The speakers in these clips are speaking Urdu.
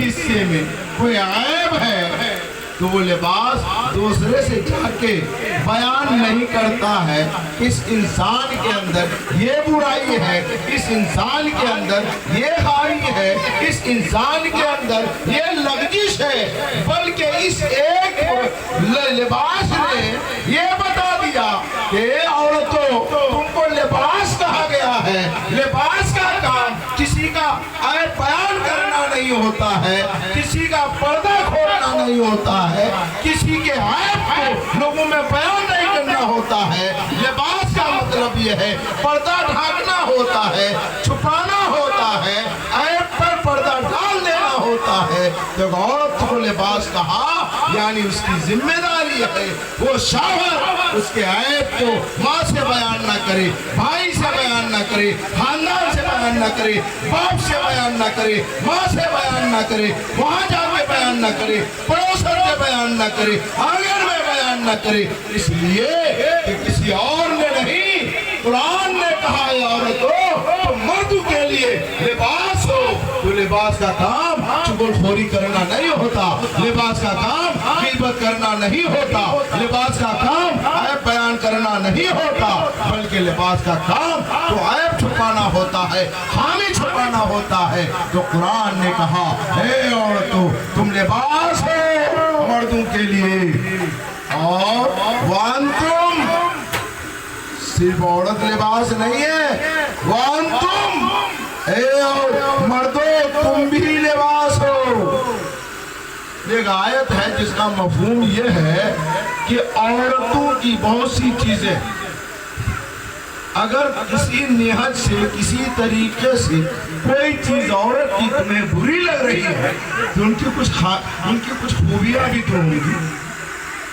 حصے میں کوئی عیب ہے تو وہ لباس دوسرے سے جا کے بیان نہیں کرتا ہے اس انسان کے اندر یہ برائی ہے، اس انسان کے اندر یہ خامی ہے، اس انسان کے اندر یہ لغزش ہے، بلکہ اس ایک لباس نے یہ بتا دیا کہ عورتوں تم کو لباس کہا گیا ہے، لباس کا کام کسی کا عیب بیان کرنا نہیں ہوتا ہے، کسی کا پردہ کھولنا نہیں ہوتا ہے، کسی کے عیب کو لوگوں میں بیان نہیں کرنا ہوتا ہے۔ لباس کا مطلب یہ ہے پردہ ڈھانکنا ہوتا ہے، چھپانا ہوتا ہے، عیب پر پردہ ڈال دینا ہوتا ہے۔ جب عورت کو لباس کہا یعنی اس کی ذمہ داری ہے وہ شوہر اس کے عیب کو ماں سے بیان نہ کرے، بھائی سے بیان نہ کرے، خاندان سے بیان نہ کرے، باپ سے بیان نہ کرے، ماں سے بیان نہ کرے، وہاں جا کے بیان نہ کرے، پڑوسر سے بیان نہ کرے، آنگن میں بیان نہ کرے، اس لیے کہ کسی اور نے نہیں، قرآن نے کہا ہے عورتوں تو مردوں کے لیے لباس ہو۔ تو لباس کا کام چغل خوری کرنا نہیں ہوتا، لباس کا کام غیبت کرنا نہیں ہوتا، لباس کا کام عیب بیان کرنا نہیں ہوتا، بلکہ لباس کا کام تو عیب چھپانا ہوتا ہے، خامی چھپانا ہوتا ہے۔ تو قرآن نے کہا اے عورتوں تم لباس ہو مردوں کے لیے، اور وانتم صرف عورت لباس نہیں ہے، وانتم اے مردوں تم بھی لباس ہو۔ ایک آیت ہے جس کا مفہوم یہ ہے کہ عورتوں کی بہت سی چیزیں اگر کسی نہج سے کسی طریقے سے کوئی چیز عورت کی تمہیں بری لگ رہی ہے تو ان کی کچھ خوبیاں بھی تو ہوں گی،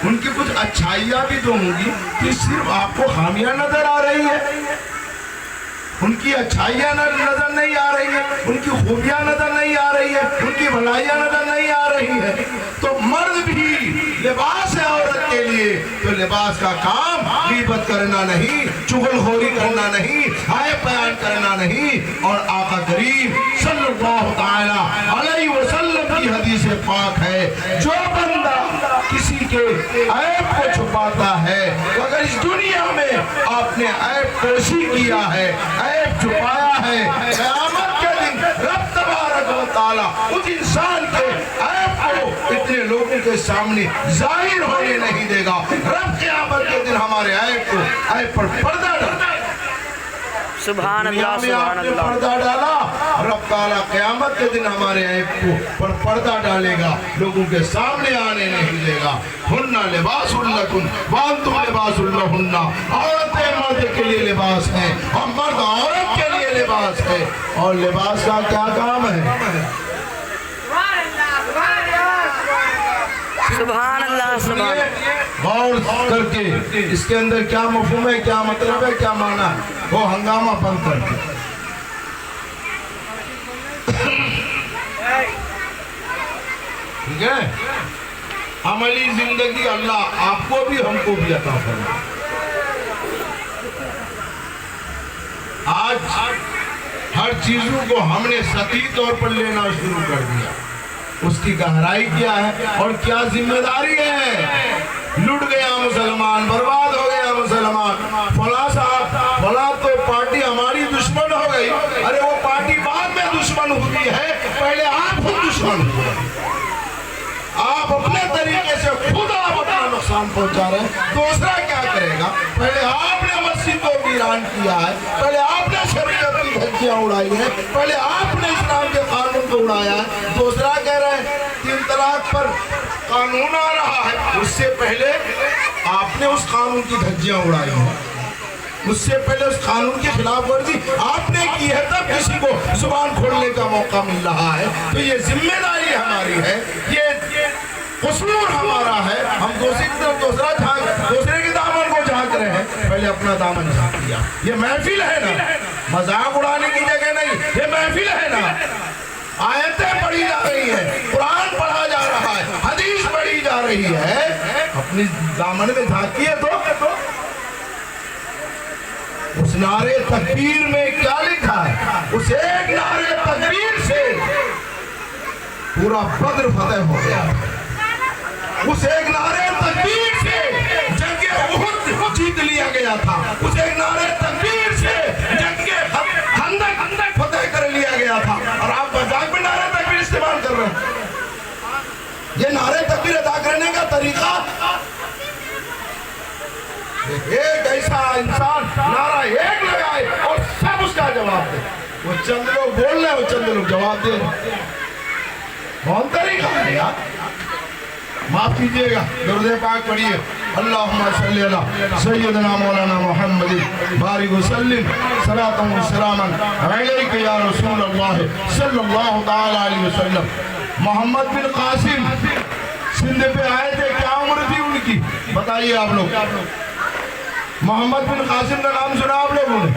ان کی کچھ اچھائیاں بھی تو ہوں گی، کہ صرف آپ کو خامیاں نظر آ رہی ہے، ان کی اچھائیاں نظر نہیں آ رہی ہے، ان کی خوبیاں نظر نہیں آ رہی ہے، ان کی بھلائیاں نظر نہیں آ رہی ہے، تو مرد بھی لباس ہے عورت کے لیے۔ تو لباس کا کام غیبت کرنا نہیں، چغل خوری کرنا نہیں، عیب بیان کرنا نہیں۔ اور آقا کریم صلی اللہ تعالی علیہ وسلم کی حدیث پاک ہے جو بندہ کسی کے عیب کو چھپاتا ہے، اگر اس دنیا میں آپ نے عیب پوشی کیا ہے، عیب چھپایا ہے، قیامت کے دن رب تبارک و تعالیٰ اس انسان کے عیب کو اتنے لوگوں کے سامنے ظاہر ہونے نہیں دے گا۔ رب قیامت کے دن ہمارے عیب پر پردہ ڈالا، سبحان اللہ سبحان اللہ، پردہ ڈالا، رب تعالیٰ قیامت کے دن ہمارے عیب کو پر پردہ ڈالے گا، لوگوں کے سامنے آنے نہیں دے گا۔ ہننا لباس لکم وانتم لباس لہن، عورتیں مرد کے لیے لباس ہیں اور مرد عورت کے لیے لباس ہے۔ اور لباس کا کیا کام ہے؟ سبحان اللہ سبحان اللہ، غور کر کے اس کے اندر کیا مفہوم ہے، کیا مطلب ہے، کیا معنی ہے، وہ ہنگامہ بند کر کے ٹھیک ہے۔ عملی زندگی اللہ آپ کو بھی ہم کو بھی عطا فرمائے۔ آج ہر چیزوں کو ہم نے سطحی طور پر لینا شروع کر دیا، اس کی گہرائی کیا ہے اور کیا ذمہ داری ہے۔ لٹ گیا مسلمان، برباد ہو گیا مسلمان، فلاں صاحب فلاں تو پارٹی ہماری دشمن ہو گئی، ارے وہ پارٹی بعد میں دشمن ہوئی ہے، پہلے آپ خود دشمن ہوئے، آپ اپنے طریقے سے خود آپ اپنا نقصان پہنچا رہے ہیں، دوسرا کیا کرے گا؟ پہلے آپ نے مسجد کو ویران کیا ہے، پہلے آپ نے شریعت کی دھجیاں اڑائی ہیں، پہلے آپ نے اسلام کے قانون کو اڑایا ہے، دوسرا کہہ رہے ہیں 3 طلاق پر قانون آ رہا ہے، اس سے پہلے آپ نے اس قانون کی دھجیاں اڑائی ہیں، اس سے پہلے اس قانون کی خلاف ورزی آپ نے کی ہے، تب کسی کو زبان کھولنے کا موقع مل رہا ہے۔ تو یہ ذمہ داری ہماری ہے، یہ قصور ہمارا ہے، ہم دوسری کی طرف دوسرے کے دامن کو جھانک رہے ہیں، پہلے اپنا دامن جھانک لیا۔ یہ محفل ہے نا، مذاق اڑانے کی جگہ نہیں، یہ محفل ہے نا، آیتیں پڑھی جا رہی ہیں، قرآن پڑھا جا رہا ہے، حدیث پڑھی جا رہی ہے، اپنی دامن میں جھانکیے تو اس نعرے تکبیر میں کیا لکھا ہے؟ اس ایک نعرے تکبیر سے پورا بدر فتح ہو گیا. اس ایک نعرے تکبیر سے جنگ احد جیت لیا گیا تھا. اس ایک نعرے تکبیر سے جنگ خندق فتح کر لیا گیا تھا. اور آپ مذاق میں نعرے تکبیر استعمال کر رہے ہیں. یہ نعرے تکبیر ادا کرنے کا طریقہ ایک ایسا انسان نعرہ ایک لگائے اور سب اس کا جواب دے. وہ چند لوگ بول رہے ہیں, وہ چند لوگ جواب دے رہے ہیں. کون طریقہ ہے یار؟ معاف کیجئے گا, درود پاک پڑھیے. اللہم صلی اللہ سیدنا مولانا محمد بارک وسلم صلاۃ و سلاما علیک یا رسول اللہ صلی اللہ تعالی علیہ وسلم. محمد بن قاسم سندھ پہ آئے تھے, کیا عمر تھی ان کی بتائیے آپ لوگ؟ محمد بن قاسم کا نام سنا آپ لوگوں نے؟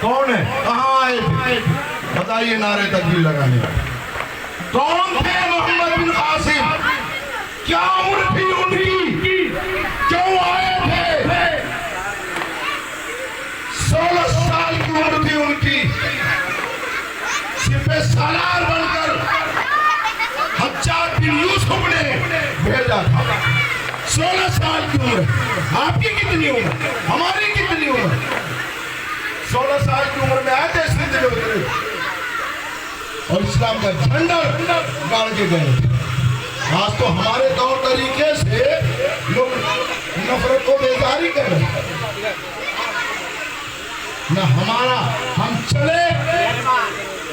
کون ہے, کہاں آئے تھے بتائیے نعرے تکبیر لگانے والے؟ کون تھے محمد بن قاسم؟ کیا عمر تھی ان کی؟ کیوں آئے تھے؟ 16 سال کی عمر تھی ان کی. سپہ سالار بن کر حجاج بن یوسف نے بھیجا تھا. 16 سال کی عمر. آپ کی کتنی عمر, ہماری کتنی عمر؟ 16 سال کی عمر میں آئے تھے سندھ میں اترے اور اسلام کا جھنڈا گاڑ کے گئے تھے. آج تو ہمارے طور طریقے سے لوگ نفرت کو بیزاری کر رہے ہیں. نہ ہمارا, ہم چلے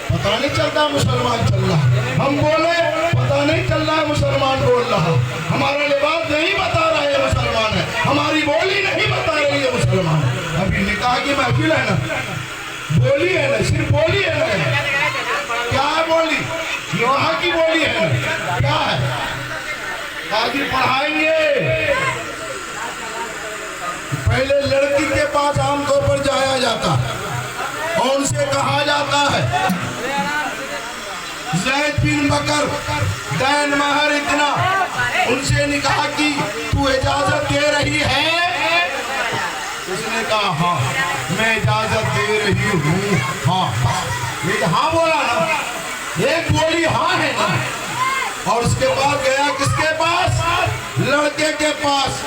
پتہ نہیں چلتا مسلمان چل رہا, ہم بولے پتہ نہیں چل رہا مسلمان بول رہا, ہمارا لباس نہیں بتا رہا ہے مسلمان ہے, ہماری بولی نہیں بتا رہی ہے مسلمان ہے. ابھی نکاح کی محفل ہے نا, بولی ہے نا, صرف بولی ہے نا. کیا ہے بولی؟ لوہا کی بولی ہے نا. کیا ہے؟ قاضی پڑھائیں گے. پہلے لڑکی کے پاس عام طور پر جایا جاتا اور ان سے کہا جاتا ہے زید بن بکر دین مہر اتنا, ان سے نکاح کی تو اجازت دے رہی ہے؟ اس نے کہا ہاں میں اجازت دے رہی ہوں. ہاں, یہ ہاں بولا نا, ایک بولی ہاں ہے نا. اور اس کے بعد گیا کس کے پاس؟ لڑکے کے پاس.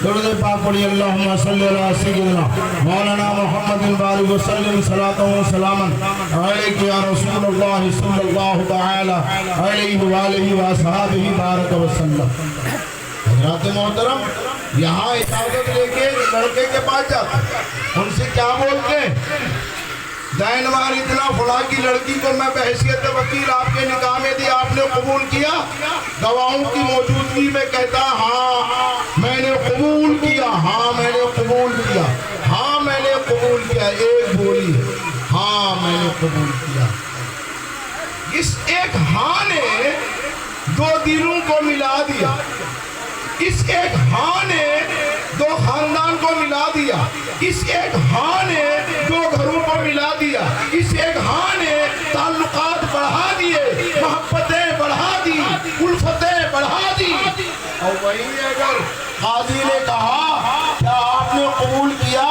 درود پاک پڑھی. اللہم صلی اللہ سیدنا مولانا محمد بارک وسلم صلاۃ و سلاما علیک یا رسول اللہ صلی اللہ تعالی علیہ وآلہ وصحبہ بارک وسلم. حضرات محترم, یہاں اجازت لے کے لڑکے کے پاس جاتے, ان سے کیا بولتے ہیں؟ دین مہر اتنا, فلاں کی لڑکی کو میں بحیثیت وکیل آپ کے نکاح میں دی, آپ نے قبول کیا؟ گواہوں کی موجودگی میں کہتا ہاں میں نے قبول کیا, ہاں میں نے قبول کیا, ہاں میں نے قبول کیا. ایک بولی ہاں میں نے قبول کیا. اس ایک ہاں نے دو دلوں کو ملا دیا. اس ایک ہاں نے دو خاندان کو ملا دیا. اس ایک ہاں نے دو گھروں کو ملا دیا. اس ایک ہاں نے تعلقات بڑھا دیے, محبتیں بڑھا دی, الفتیں بڑھا دی. اور وہی اگر قاضی نے کہا کیا آپ نے قبول کیا؟